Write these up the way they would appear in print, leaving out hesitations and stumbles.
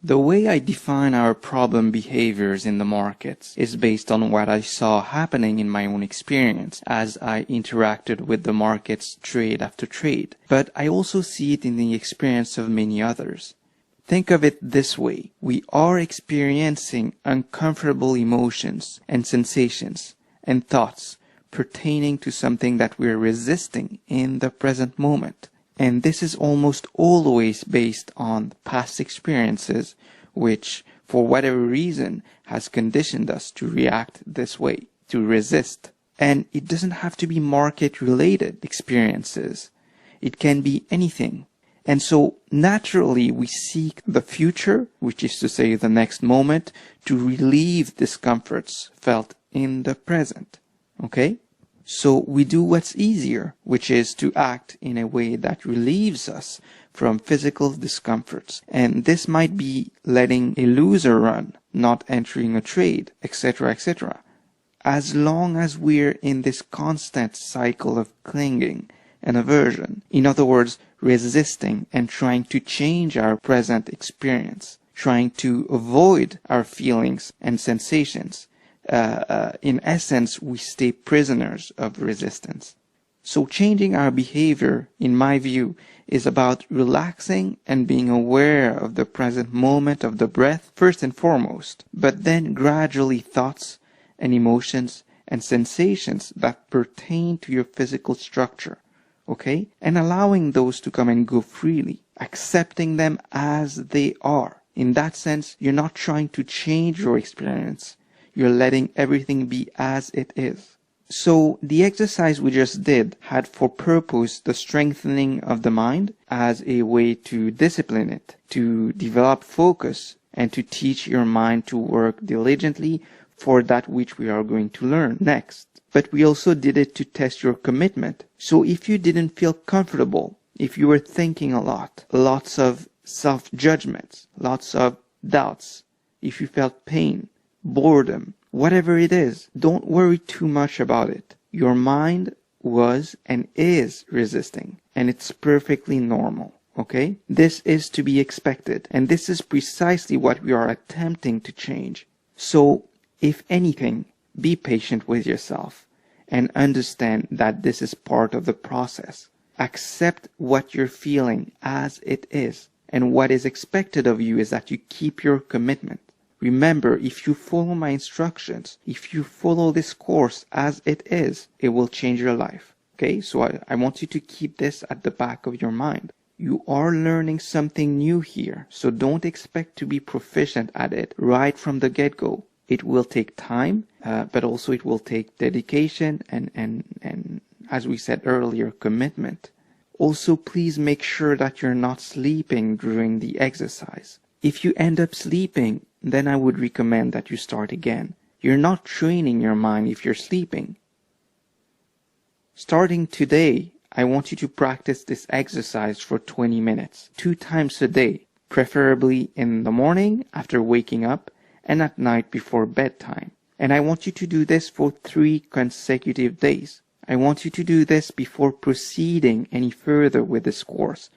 The way I define our problem behaviors in the markets is based on what I saw happening in my own experience as I interacted with the markets trade after trade, but I also see it in the experience of many others. Think of it this way: we are experiencing uncomfortable emotions and sensations and thoughts pertaining to something that we're resisting in the present moment. And this is almost always based on past experiences, which, for whatever reason, has conditioned us to react this way, to resist. And it doesn't have to be market-related experiences. It can be anything. And so, naturally, we seek the future, which is to say the next moment, to relieve discomforts felt in the present. Okay? So we do what's easier, which is to act in a way that relieves us from physical discomforts. And this might be letting a loser run, not entering a trade, etc., etc. As long as we're in this constant cycle of clinging and aversion, in other words, resisting and trying to change our present experience, trying to avoid our feelings and sensations, in essence, we stay prisoners of resistance. So changing our behavior, in my view, is about relaxing and being aware of the present moment of the breath first and foremost, but then gradually thoughts and emotions and sensations that pertain to your physical structure, okay? And allowing those to come and go freely, accepting them as they are. In that sense, you're not trying to change your experience. You're letting everything be as it is. So the exercise we just did had for purpose the strengthening of the mind as a way to discipline it, to develop focus, and to teach your mind to work diligently for that which we are going to learn next. But we also did it to test your commitment. So if you didn't feel comfortable, if you were thinking a lot, lots of self-judgments, lots of doubts, if you felt pain, boredom, whatever it is, don't worry too much about it. Your mind was and is resisting, and it's perfectly normal, okay? This is to be expected, and this is precisely what we are attempting to change. So, if anything, be patient with yourself and understand that this is part of the process. Accept what you're feeling as it is, and what is expected of you is that you keep your commitment. Remember, if you follow my instructions, if you follow this course as it is, it will change your life. Okay, so I want you to keep this at the back of your mind. You are learning something new here, so don't expect to be proficient at it right from the get-go. It will take time, but also it will take dedication and as we said earlier, commitment. Also, please make sure that you're not sleeping during the exercise. If you end up sleeping, then I would recommend that you start again. You're not training your mind if you're sleeping. Starting today, I want you to practice this exercise for 20 minutes, 2 times a day, preferably in the morning after waking up and at night before bedtime. And I want you to do this for 3 consecutive days. I want you to do this before proceeding any further with this course.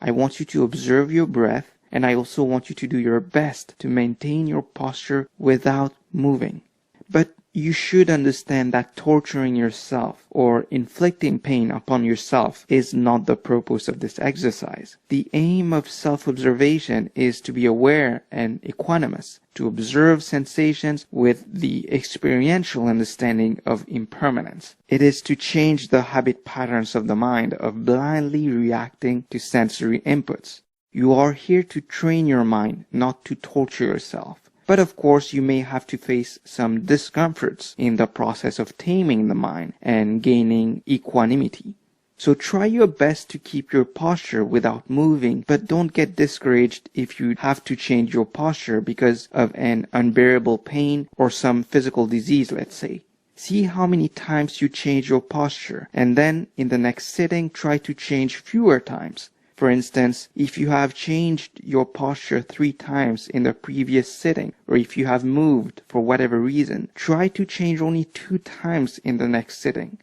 I want you to observe your breath, and I also want you to do your best to maintain your posture without moving. But you should understand that torturing yourself or inflicting pain upon yourself is not the purpose of this exercise. The aim of self-observation is to be aware and equanimous, to observe sensations with the experiential understanding of impermanence. It is to change the habit patterns of the mind of blindly reacting to sensory inputs. You are here to train your mind, not to torture yourself. But of course, you may have to face some discomforts in the process of taming the mind and gaining equanimity. So try your best to keep your posture without moving, but don't get discouraged if you have to change your posture because of an unbearable pain or some physical disease, let's say. See how many times you change your posture, and then in the next sitting, try to change fewer times. For instance, if you have changed your posture 3 times in the previous sitting, or if you have moved for whatever reason, try to change only 2 times in the next sitting.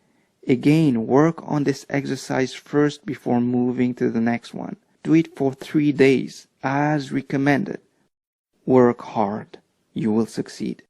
Again, work on this exercise first before moving to the next one. Do it for 3 days, as recommended. Work hard. You will succeed.